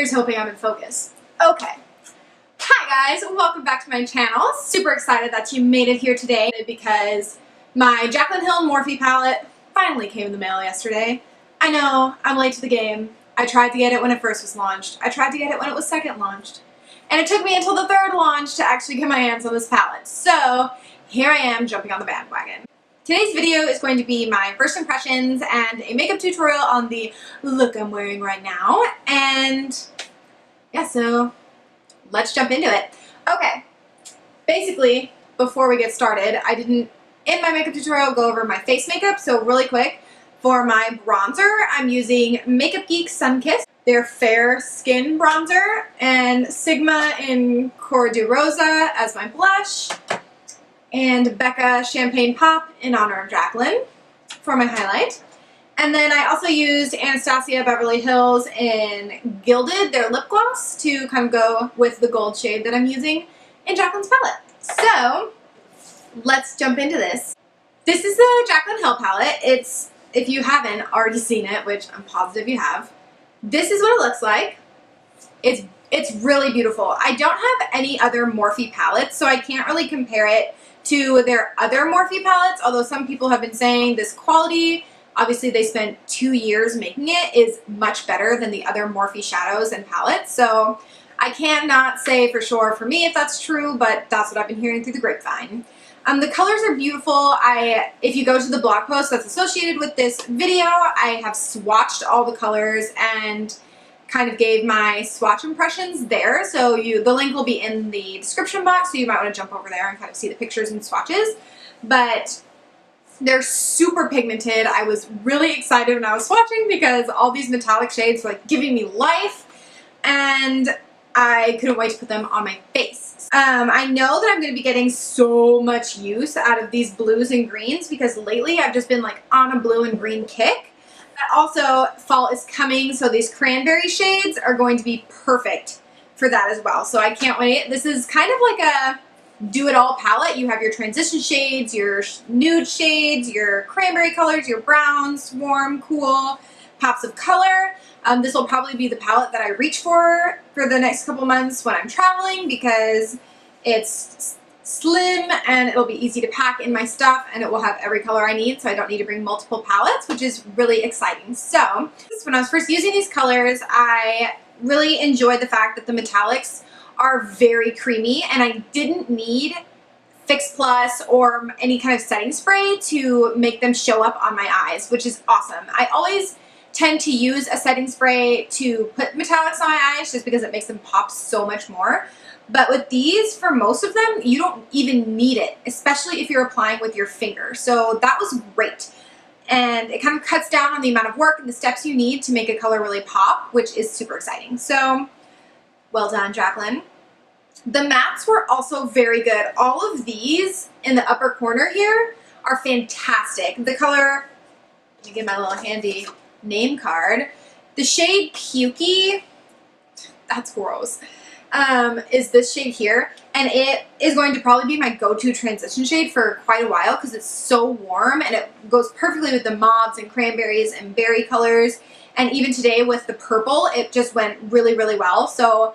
Here's hoping I'm in focus. Okay. Hi guys, welcome back to my channel. Super excited that you made it here today because my Jaclyn Morphe palette finally came in the mail yesterday. I know, I'm late to the game. I tried to get it when it first was launched. I tried to get it when it was second launched. And it took me until the third launch to actually get my hands on this palette. So here I am jumping on the bandwagon. Today's video is going to be my first impressions and a makeup tutorial on the look I'm wearing right now. And yeah, so let's jump into it. Okay, basically, before we get started, I didn't, in my makeup tutorial, go over my face makeup, so really quick, for my bronzer, I'm using Makeup Geek Sun Kiss, their Fair Skin Bronzer, and Sigma in Cora de Rosa as my blush, and Becca Champagne Pop in honor of Jaclyn for my highlight. And then I also used Anastasia Beverly Hills in Gilded, their lip gloss, to kind of go with the gold shade that I'm using in Jaclyn's palette. So let's jump into this. This is the Jaclyn Hill palette. It's, if you haven't already seen it, which I'm positive you have, this is what it looks like. It's really beautiful. I don't have any other Morphe palettes, so I can't really compare it to their other Morphe palettes, although some people have been saying this quality, obviously they spent 2 years making it, is much better than the other Morphe shadows and palettes. So I cannot say for sure for me if that's true, but that's what I've been hearing through the grapevine. The colors are beautiful. If you go to the blog post that's associated with this video, I have swatched all the colors and kind of gave my swatch impressions there. So the link will be in the description box, so you might want to jump over there and kind of see the pictures and swatches. But they're super pigmented. I was really excited when I was swatching because all these metallic shades were like giving me life, and I couldn't wait to put them on my face. I know that I'm going to be getting so much use out of these blues and greens because lately I've just been like on a blue and green kick. Also, fall is coming, so these cranberry shades are going to be perfect for that as well. So I can't wait. This is kind of like a do-it-all palette. You have your transition shades, your nude shades, your cranberry colors, your browns, warm, cool, pops of color. This will probably be the palette that I reach for the next couple months when I'm traveling because it's slim and it'll be easy to pack in my stuff and it will have every color I need, so I don't need to bring multiple palettes, which is really exciting. So when I was first using these colors, I really enjoyed the fact that the metallics are very creamy and I didn't need Fix Plus or any kind of setting spray to make them show up on my eyes, which is awesome. I always tend to use a setting spray to put metallics on my eyes just because it makes them pop so much more. But with these, for most of them, you don't even need it, especially if you're applying with your finger. So that was great. And it kind of cuts down on the amount of work and the steps you need to make a color really pop, which is super exciting. So well done, Jaclyn. The mattes were also very good. All of these in the upper corner here are fantastic. The color, let me get my little handy name card. The shade Pukey, that's gross, is this shade here. And it is going to probably be my go-to transition shade for quite a while because it's so warm and it goes perfectly with the mauves and cranberries and berry colors. And even today with the purple, it just went really, really well. So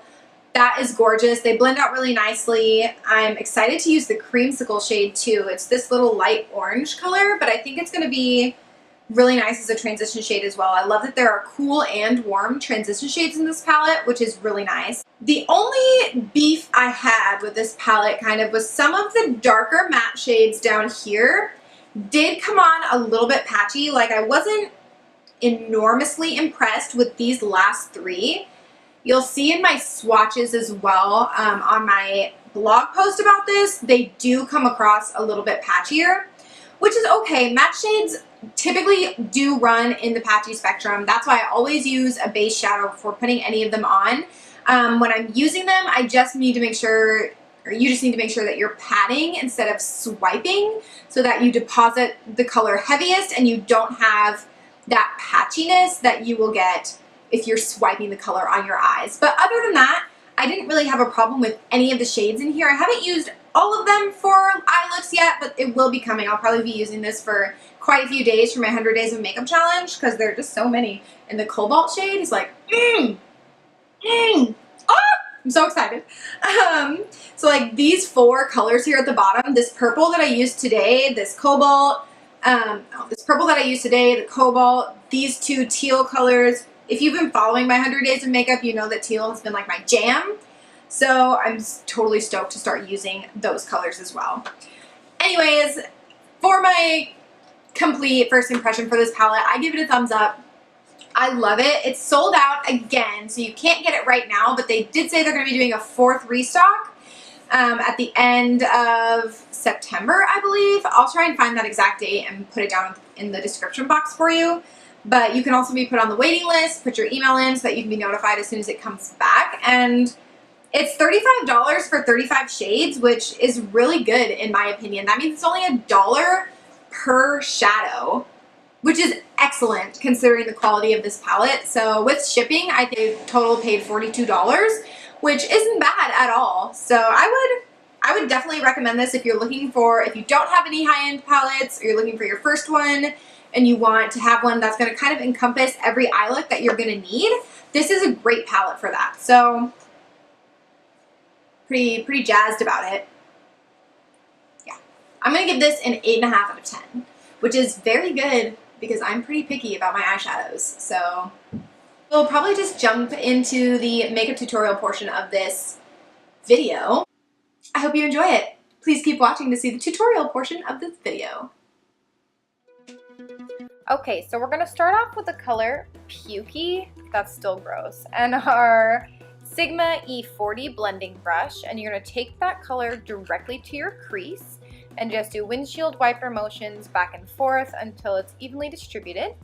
that is gorgeous. They blend out really nicely. I'm excited to use the creamsicle shade too. It's this little light orange color, but I think it's going to be really nice as a transition shade as well. I love that there are cool and warm transition shades in this palette, which is really nice. The only beef I had with this palette kind of was some of the darker matte shades down here did come on a little bit patchy. Like I wasn't enormously impressed with these last three. You'll see in my swatches as well on my blog post about this, they do come across a little bit patchier, which is okay. Matte shades typically do run in the patchy spectrum. That's why I always use a base shadow before putting any of them on. When I'm using them, I just need to make sure, or you just need to make sure that you're patting instead of swiping so that you deposit the color heaviest and you don't have that patchiness that you will get if you're swiping the color on your eyes. But other than that, I didn't really have a problem with any of the shades in here. I haven't used all of them for eye looks yet, but it will be coming. I'll probably be using this for quite a few days for my 100 days of makeup challenge because there are just so many. And the cobalt shade is like, I'm so excited. So like these 4 colors here at the bottom, this purple that I used today, this cobalt, this purple that I used today, the cobalt, these 2 teal colors. If you've been following my 100 Days of Makeup, you know that teal has been like my jam. So I'm totally stoked to start using those colors as well. Anyways, for my complete first impression for this palette, I give it a thumbs up. I love it. It's sold out again, so you can't get it right now, but they did say they're going to be doing a 4th restock at the end of September, I believe. I'll try and find that exact date and put it down in the description box for you. But you can also be put on the waiting list, put your email in so that you can be notified as soon as it comes back. And it's $35 for 35 shades, which is really good in my opinion. That means it's only $1 per shadow, which is excellent considering the quality of this palette. So with shipping, I think total paid $42, which isn't bad at all. So I would definitely recommend this if you're looking for, if you don't have any high-end palettes, or you're looking for your first one, and you want to have one that's gonna kind of encompass every eye look that you're gonna need. This is a great palette for that. So pretty jazzed about it. Yeah, I'm gonna give this an 8.5 out of 10, which is very good because I'm pretty picky about my eyeshadows. So we'll probably just jump into the makeup tutorial portion of this video. I hope you enjoy it. Please keep watching to see the tutorial portion of this video. Okay, so we're gonna start off with the color Pukey, that's still gross, and our Sigma E40 blending brush, and you're gonna take that color directly to your crease and just do windshield wiper motions back and forth until it's evenly distributed.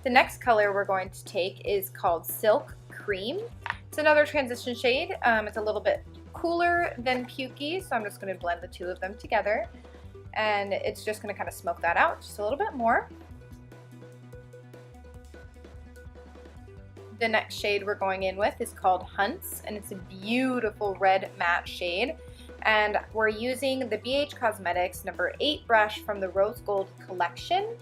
The next color we're going to take is called Silk Cream. It's another transition shade. It's a little bit cooler than Pukey, so I'm just gonna blend the 2 of them together, and it's just gonna kind of smoke that out just a little bit more. The next shade we're going in with is called Hunts, and it's a beautiful red matte shade. And we're using the BH Cosmetics number 8 brush from the Rose Gold collection.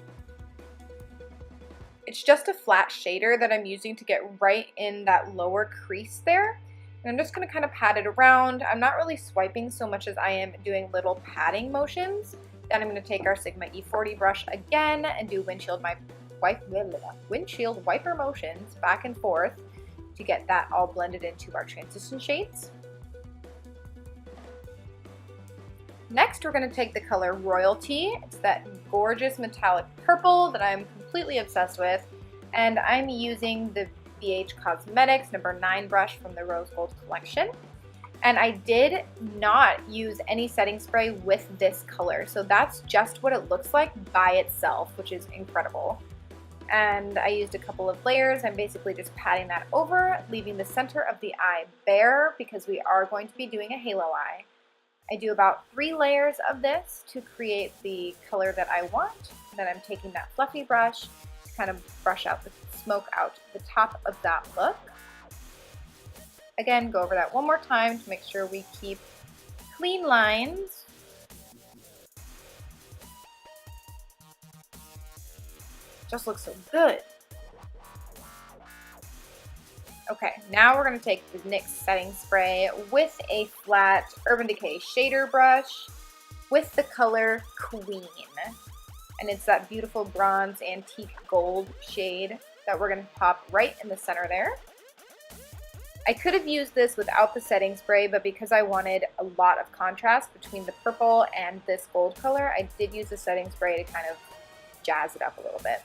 It's just a flat shader that I'm using to get right in that lower crease there. And I'm just going to kind of pat it around. I'm not really swiping so much as I am doing little patting motions. Then I'm going to take our Sigma E40 brush again and do windshield wiper motions back and forth to get that all blended into our transition shades. Next, we're going to take the color Royalty. It's that gorgeous metallic purple that I'm completely obsessed with, and I'm using the BH Cosmetics number 9 brush from the Rose Gold collection. And I did not use any setting spray with this color, so that's just what it looks like by itself, which is incredible. And I used a couple of layers. I'm basically just patting that over, leaving the center of the eye bare because we are going to be doing a halo eye. I do about 3 layers of this to create the color that I want. Then I'm taking that fluffy brush to kind of brush out the smoke out the top of that look. Again, go over that one more time to make sure we keep clean lines. Just looks so good. Okay, now we're going to take the NYX setting spray with a flat Urban Decay shader brush with the color Queen. And it's that beautiful bronze antique gold shade that we're going to pop right in the center there. I could have used this without the setting spray, but because I wanted a lot of contrast between the purple and this gold color, I did use the setting spray to kind of jazz it up a little bit.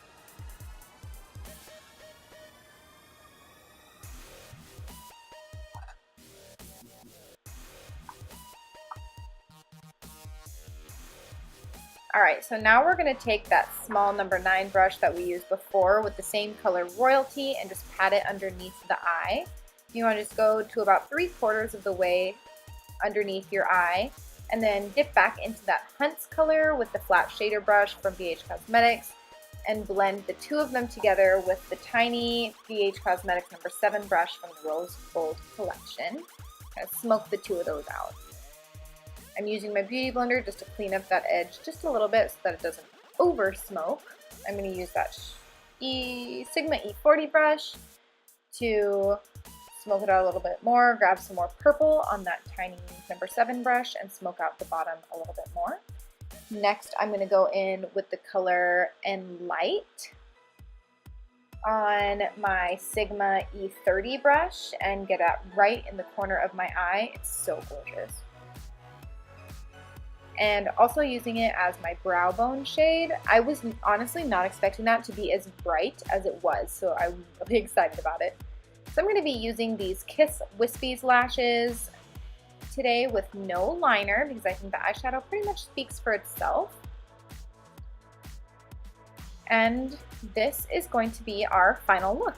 Alright, so now we're going to take that small number 9 brush that we used before with the same color Royalty and just pat it underneath the eye. You want to just go to about 3/4 of the way underneath your eye and then dip back into that Hunts color with the flat shader brush from BH Cosmetics and blend the 2 of them together with the tiny BH Cosmetics number 7 brush from the Rose Gold collection. Kind of smoke the 2 of those out. I'm using my beauty blender just to clean up that edge just a little bit so that it doesn't over smoke. I'm going to use that Sigma E40 brush to smoke it out a little bit more, grab some more purple on that tiny number 7 brush and smoke out the bottom a little bit more. Next, I'm going to go in with the color Enlight on my Sigma E30 brush and get it right in the corner of my eye. It's so gorgeous. And also using it as my brow bone shade. I was honestly not expecting that to be as bright as it was, so I'm really excited about it. So I'm going to be using these Kiss Wispies lashes today with no liner because I think the eyeshadow pretty much speaks for itself. And this is going to be our final look.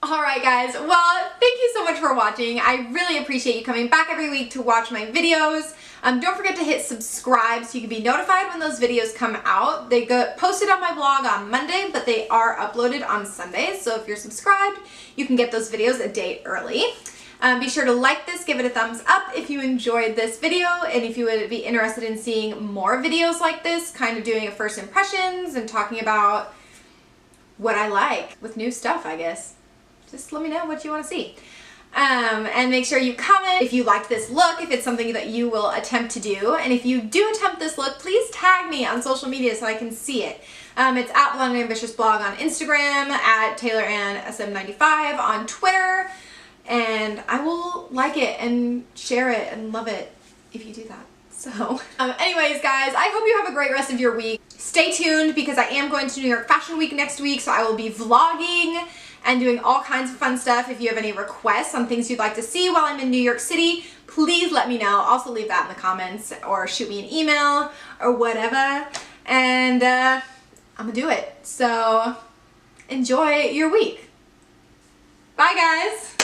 Alright guys, well, thank you so much for watching. I really appreciate you coming back every week to watch my videos. Don't forget to hit subscribe so you can be notified when those videos come out. They get posted on my blog on Monday, but they are uploaded on Sundays. So if you're subscribed, you can get those videos a day early. Be sure to like this, give it a thumbs up if you enjoyed this video, and if you would be interested in seeing more videos like this, kind of doing a first impressions and talking about what I like with new stuff, I guess. Just let me know what you want to see. And make sure you comment if you like this look, if it's something that you will attempt to do. And if you do attempt this look, please tag me on social media so I can see it. It's at Blonde and Ambitious Blog on Instagram, at TaylorAnnSM95 on Twitter. And I will like it and share it and love it if you do that. So, anyways guys, I hope you have a great rest of your week. Stay tuned because I am going to New York Fashion Week next week, so I will be vlogging and doing all kinds of fun stuff. If you have any requests on things you'd like to see while I'm in New York City, please let me know. Also leave that in the comments or shoot me an email or whatever. And I'm gonna do it. So enjoy your week. Bye guys.